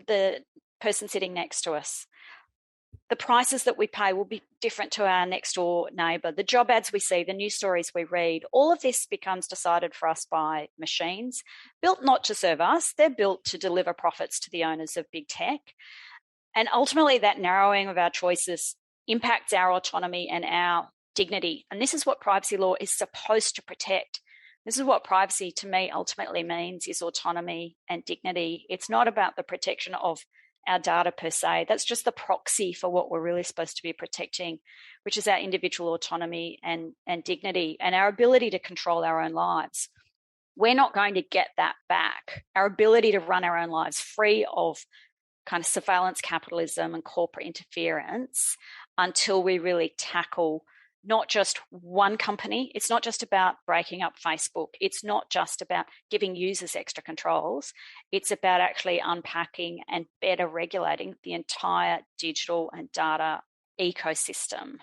the person sitting next to us. The prices that we pay will be different to our next door neighbour. The job ads we see, the news stories we read, all of this becomes decided for us by machines, built not to serve us. They're built to deliver profits to the owners of big tech. And ultimately, that narrowing of our choices impacts our autonomy and our dignity. And this is what privacy law is supposed to protect. This is what privacy, to me, ultimately means, is autonomy and dignity. It's not about the protection of our data per se. That's just the proxy for what we're really supposed to be protecting, which is our individual autonomy and dignity and our ability to control our own lives. We're not going to get that back. Our ability to run our own lives free of kind of surveillance capitalism and corporate interference until we really tackle not just one company. It's not just about breaking up Facebook. It's not just about giving users extra controls. It's about actually unpacking and better regulating the entire digital and data ecosystem.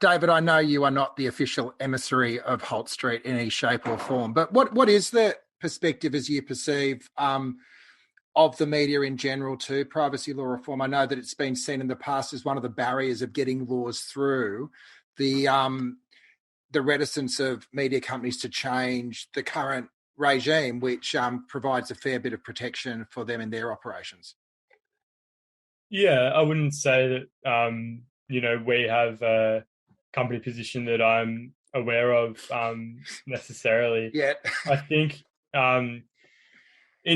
David, I know you are not the official emissary of Holt Street in any shape or form, but what is the perspective as you perceive of the media in general to privacy law reform? I know that it's been seen in the past as one of the barriers of getting laws through, the reticence of media companies to change the current regime, which provides a fair bit of protection for them in their operations. Yeah, I wouldn't say that, we have a company position that I'm aware of necessarily. Yeah. I think in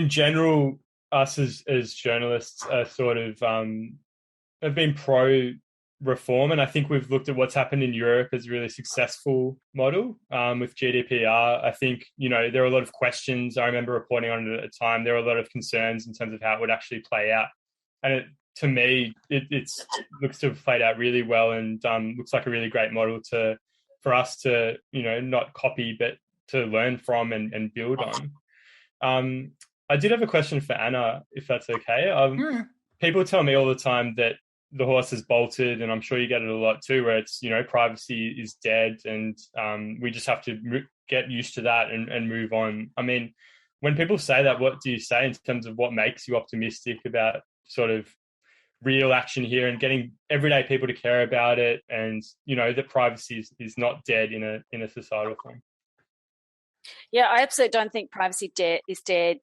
general, us as journalists are sort of have been pro reform, and I think we've looked at what's happened in Europe as a really successful model with GDPR. I think there are a lot of questions. I remember reporting on it at the time. There were a lot of concerns in terms of how it would actually play out, and to me, it looks to have played out really well, and looks like a really great model for us to not copy but to learn from and build on. I did have a question for Anna, if that's okay. People tell me all the time that the horse has bolted, and I'm sure you get it a lot too, where it's, privacy is dead, and we just have to get used to that and move on. I mean, when people say that, what do you say in terms of what makes you optimistic about sort of real action here and getting everyday people to care about it, and, that privacy is not dead in a societal thing? Yeah, I absolutely don't think privacy is dead.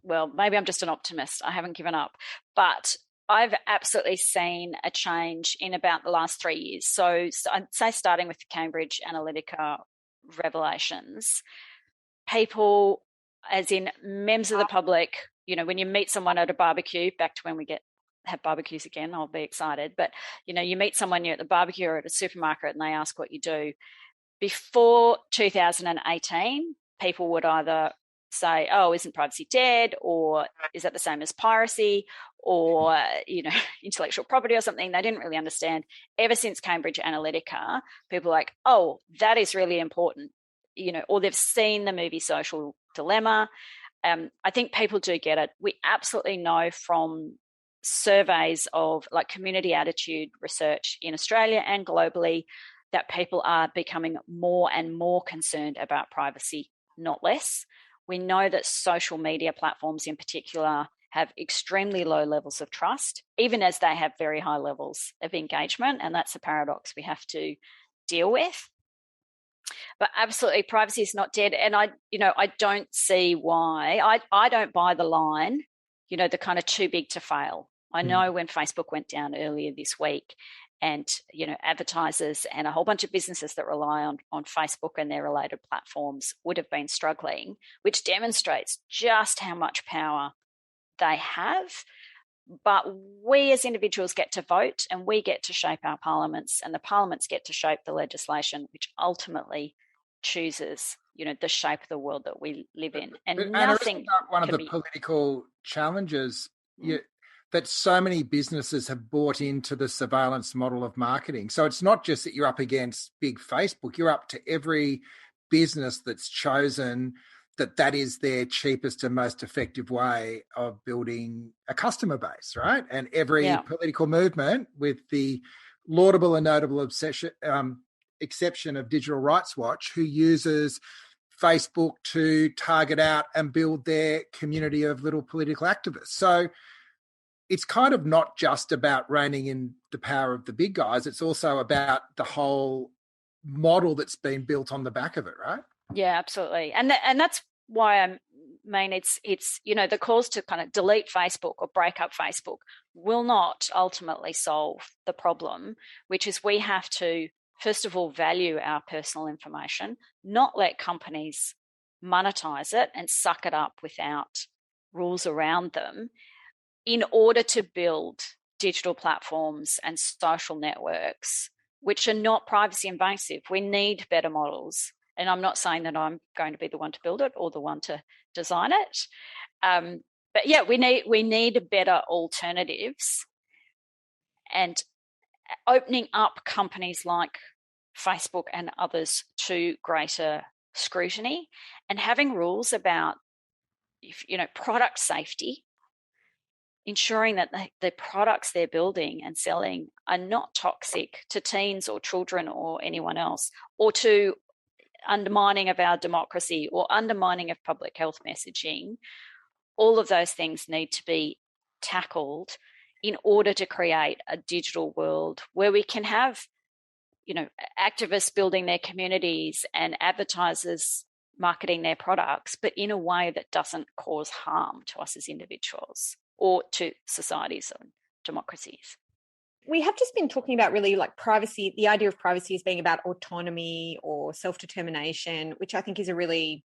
Well, maybe I'm just an optimist. I haven't given up. But I've absolutely seen a change in about the last 3 years. So I'd say starting with the Cambridge Analytica revelations, people, as in members of the public, when you meet someone at a barbecue, back to when we have barbecues again, I'll be excited. But, you meet someone, you're at the barbecue or at a supermarket, and they ask what you do. Before 2018, people would either say, oh, isn't privacy dead? Or is that the same as piracy? Or, intellectual property or something. They didn't really understand. Ever since Cambridge Analytica, people are like, oh, that is really important. Or they've seen the movie Social Dilemma. I think people do get it. We absolutely know from surveys of like community attitude research in Australia and globally that people are becoming more and more concerned about privacy, not less. We know that social media platforms in particular have extremely low levels of trust, even as they have very high levels of engagement. And that's a paradox we have to deal with. But absolutely, privacy is not dead. And I don't see why. I don't buy the line, the kind of too big to fail. I know when Facebook went down earlier this week, and advertisers and a whole bunch of businesses that rely on Facebook and their related platforms would have been struggling, which demonstrates just how much power they have. But we as individuals get to vote, and we get to shape our parliaments, and the parliaments get to shape the legislation, which ultimately chooses, the shape of the world that we live in. And nothing. One of the political challenges that so many businesses have bought into the surveillance model of marketing. So it's not just that you're up against big Facebook, you're up to every business that's chosen that is their cheapest and most effective way of building a customer base, right? And every political movement, with the laudable and notable exception of Digital Rights Watch, who uses Facebook to target out and build their community of little political activists. So it's kind of not just about reining in the power of the big guys. It's also about the whole model that's been built on the back of it, right? Yeah, absolutely. And that's why it's the calls to kind of delete Facebook or break up Facebook will not ultimately solve the problem, which is we have to, first of all, value our personal information, not let companies monetize it and suck it up without rules around them, in order to build digital platforms and social networks which are not privacy invasive. We need better models. And I'm not saying that I'm going to be the one to build it or the one to design it. But yeah, we need better alternatives, and opening up companies like Facebook and others to greater scrutiny, and having rules about, product safety, ensuring that the products they're building and selling are not toxic to teens or children or anyone else, or to undermining of our democracy or undermining of public health messaging. All of those things need to be tackled in order to create a digital world where we can have, activists building their communities and advertisers marketing their products, but in a way that doesn't cause harm to us as individuals or to societies or democracies. We have just been talking about really like privacy, the idea of privacy as being about autonomy or self-determination, which I think is a really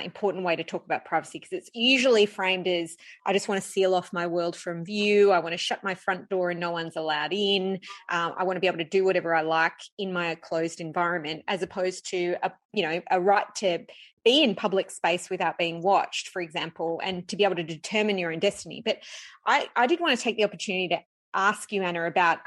important way to talk about privacy, because it's usually framed as, I just want to seal off my world from view. I want to shut my front door and no one's allowed in. I want to be able to do whatever I like in my closed environment, as opposed to a right to be in public space without being watched, for example, and to be able to determine your own destiny. But I did want to take the opportunity to ask you, Anna, about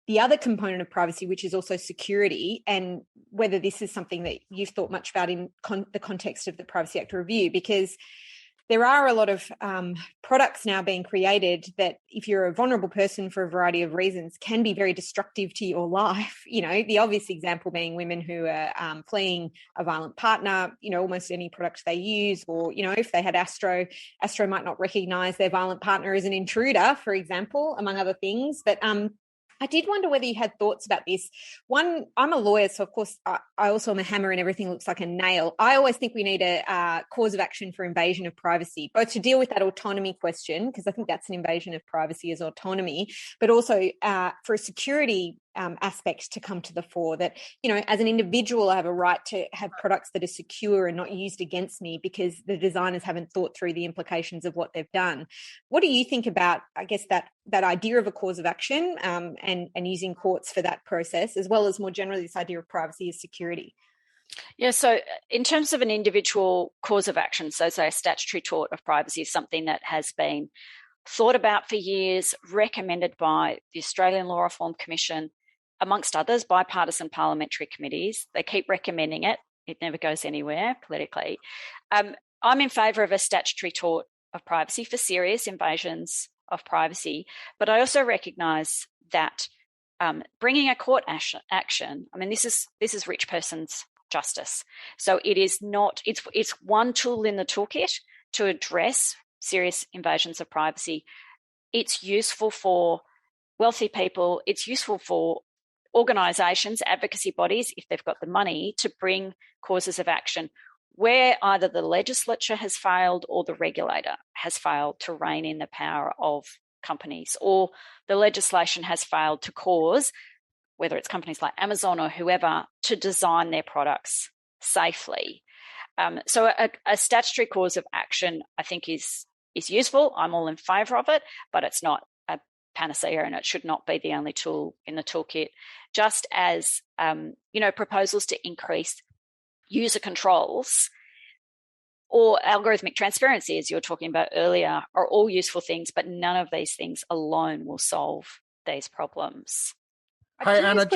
the other component of privacy, which is also security, and whether this is something that you've thought much about in the context of the Privacy Act review, because there are a lot of products now being created that, if you're a vulnerable person for a variety of reasons, can be very destructive to your life. The obvious example being women who are fleeing a violent partner, almost any product they use, or, if they had Astro might not recognize their violent partner as an intruder, for example, among other things. But I did wonder whether you had thoughts about this. One, I'm a lawyer, so of course I also am a hammer and everything looks like a nail. I always think we need a cause of action for invasion of privacy, both to deal with that autonomy question, because I think that's an invasion of privacy as autonomy, but also for a security aspect to come to the fore, that, as an individual, I have a right to have products that are secure and not used against me because the designers haven't thought through the implications of what they've done. What do you think about, I guess, that idea of a cause of action and using courts for that process, as well as more generally this idea of privacy as security? Yeah, so in terms of an individual cause of action, so say a statutory tort of privacy is something that has been thought about for years, recommended by the Australian Law Reform Commission, amongst others, bipartisan parliamentary committees. They keep recommending it. It never goes anywhere politically. I'm in favour of a statutory tort of privacy for serious invasions of privacy. But I also recognise that bringing a court action, I mean, this is rich person's justice. So it is not, it's one tool in the toolkit to address serious invasions of privacy. It's useful for wealthy people. It's useful for organisations, advocacy bodies, if they've got the money, to bring causes of action where either the legislature has failed or the regulator has failed to rein in the power of companies, or the legislation has failed to cause, whether it's companies like Amazon or whoever, to design their products safely. So a statutory cause of action, I think, is useful. I'm all in favour of it, but it's not a panacea, and it should not be the only tool in the toolkit. Just as proposals to increase user controls or algorithmic transparency, as you were talking about earlier, are all useful things, but none of these things alone will solve these problems. Hey, Anna,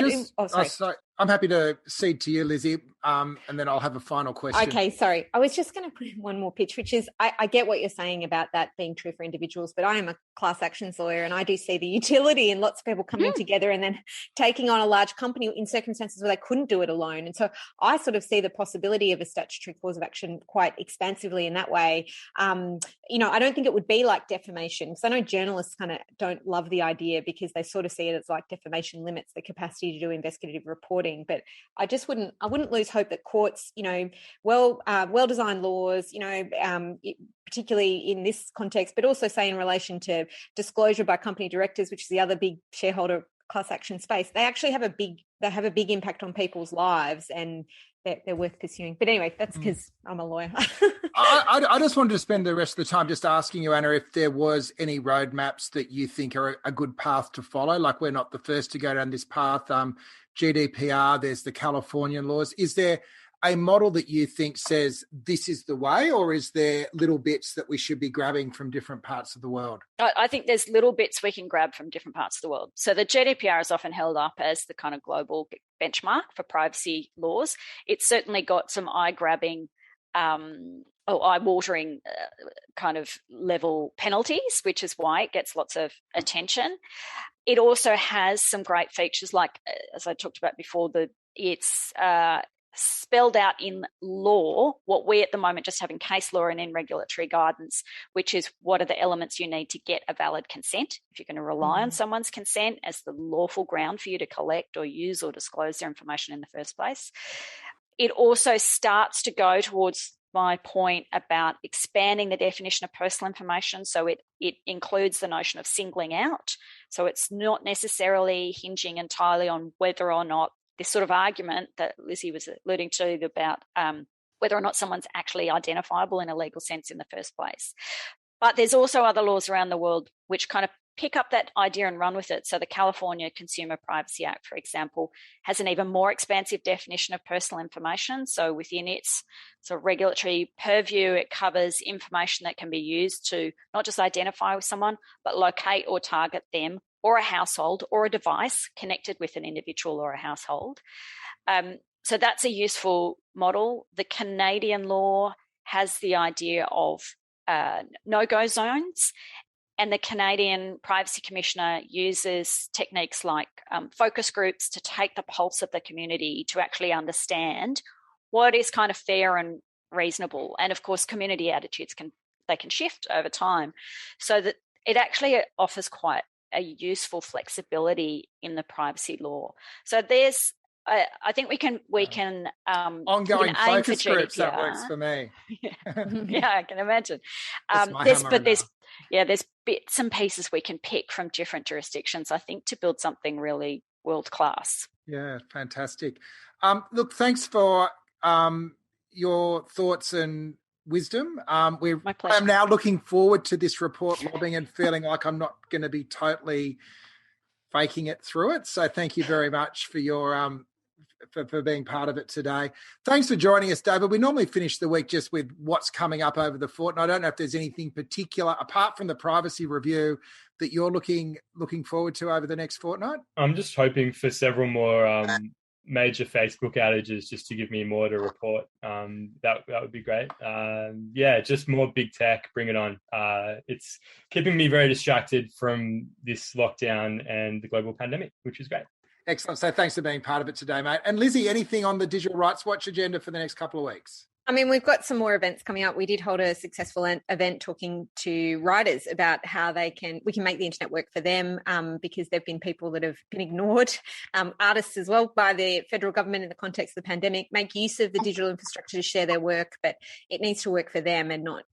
I'm happy to cede to you, Lizzie, and then I'll have a final question. Okay, sorry. I was just going to put in one more pitch, which is I get what you're saying about that being true for individuals, but I am a class actions lawyer, and I do see the utility in lots of people coming together and then taking on a large company in circumstances where they couldn't do it alone. And so I sort of see the possibility of a statutory cause of action quite expansively in that way. I don't think it would be like defamation, because I know journalists kind of don't love the idea because they sort of see it as like defamation limits the capacity to do investigative reporting. But I wouldn't lose hope that courts, well-designed laws, particularly in this context, but also say in relation to disclosure by company directors, which is the other big shareholder class action space, they actually have a big impact on people's lives, and they're worth pursuing. But anyway, that's because I'm a lawyer. I just wanted to spend the rest of the time just asking you, Anna, if there was any roadmaps that you think are a good path to follow. Like, we're not the first to go down this path. GDPR, there's the Californian laws. Is there a model that you think says this is the way, or is there little bits that we should be grabbing from different parts of the world? I think there's little bits we can grab from different parts of the world. So the GDPR is often held up as the kind of global benchmark for privacy laws. It's certainly got some eye-grabbing, eye-watering kind of level penalties, which is why it gets lots of attention. It also has some great features, like, as I talked about before, it's spelled out in law what we at the moment just have in case law and in regulatory guidance, which is what are the elements you need to get a valid consent, if you're going to rely on someone's consent as the lawful ground for you to collect or use or disclose their information in the first place. It also starts to go towards my point about expanding the definition of personal information. So it includes the notion of singling out. So it's not necessarily hinging entirely on whether or not this sort of argument that Lizzie was alluding to about whether or not someone's actually identifiable in a legal sense in the first place. But there's also other laws around the world which kind of pick up that idea and run with it. So the California Consumer Privacy Act, for example, has an even more expansive definition of personal information. So within its sort of regulatory purview, it covers information that can be used to not just identify with someone, but locate or target them or a household or a device connected with an individual or a household. So that's a useful model. The Canadian law has the idea of no-go zones, and the Canadian Privacy Commissioner uses techniques like focus groups to take the pulse of the community to actually understand what is kind of fair and reasonable. And of course, community attitudes can shift over time, so that it actually offers quite a useful flexibility in the privacy law. So there's, I think we can ongoing focus groups. That works for me. Yeah, I can imagine. There's bits and pieces we can pick from different jurisdictions, I think, to build something really world class. Yeah, fantastic. Look, thanks for your thoughts and wisdom. My pleasure. I'm now looking forward to this report lobbying and feeling like I'm not going to be totally faking it through it. So thank you very much for your for being part of it today. Thanks for joining us, David. We normally finish the week just with what's coming up over the fortnight. I don't know if there's anything particular apart from the privacy review that you're looking forward to over the next fortnight. I'm just hoping for several more major Facebook outages just to give me more to report. That would be great. Just more big tech, bring it on. It's keeping me very distracted from this lockdown and the global pandemic, which is great. Excellent. So thanks for being part of it today, mate. And Lizzie, anything on the Digital Rights Watch agenda for the next couple of weeks? I mean, we've got some more events coming up. We did hold a successful event talking to writers about how we can make the internet work for them, because there have been people that have been ignored, artists as well, by the federal government in the context of the pandemic. Make use of the digital infrastructure to share their work, but it needs to work for them and not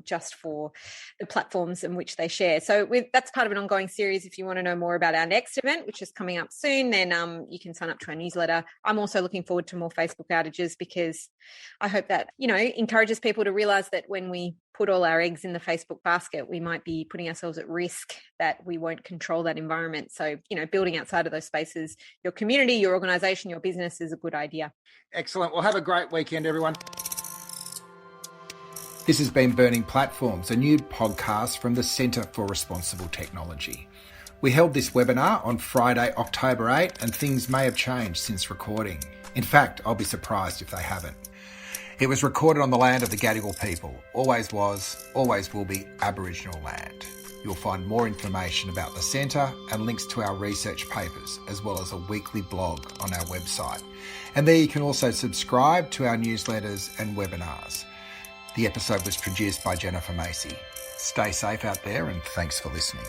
just for the platforms in which they share. So that's part of an ongoing series. If you want to know more about our next event, which is coming up soon, then you can sign up to our newsletter. I'm also looking forward to more Facebook outages, because I hope that encourages people to realize that when we put all our eggs in the Facebook basket, we might be putting ourselves at risk, that we won't control that environment. So, building outside of those spaces, your community, your organization, your business is a good idea. Excellent. Well, have a great weekend, everyone. This has been Burning Platforms, a new podcast from the Centre for Responsible Technology. We held this webinar on Friday, October 8, and things may have changed since recording. In fact, I'll be surprised if they haven't. It was recorded on the land of the Gadigal people, always was, always will be Aboriginal land. You'll find more information about the centre and links to our research papers, as well as a weekly blog on our website. And there you can also subscribe to our newsletters and webinars. The episode was produced by Jennifer Macy. Stay safe out there, and thanks for listening.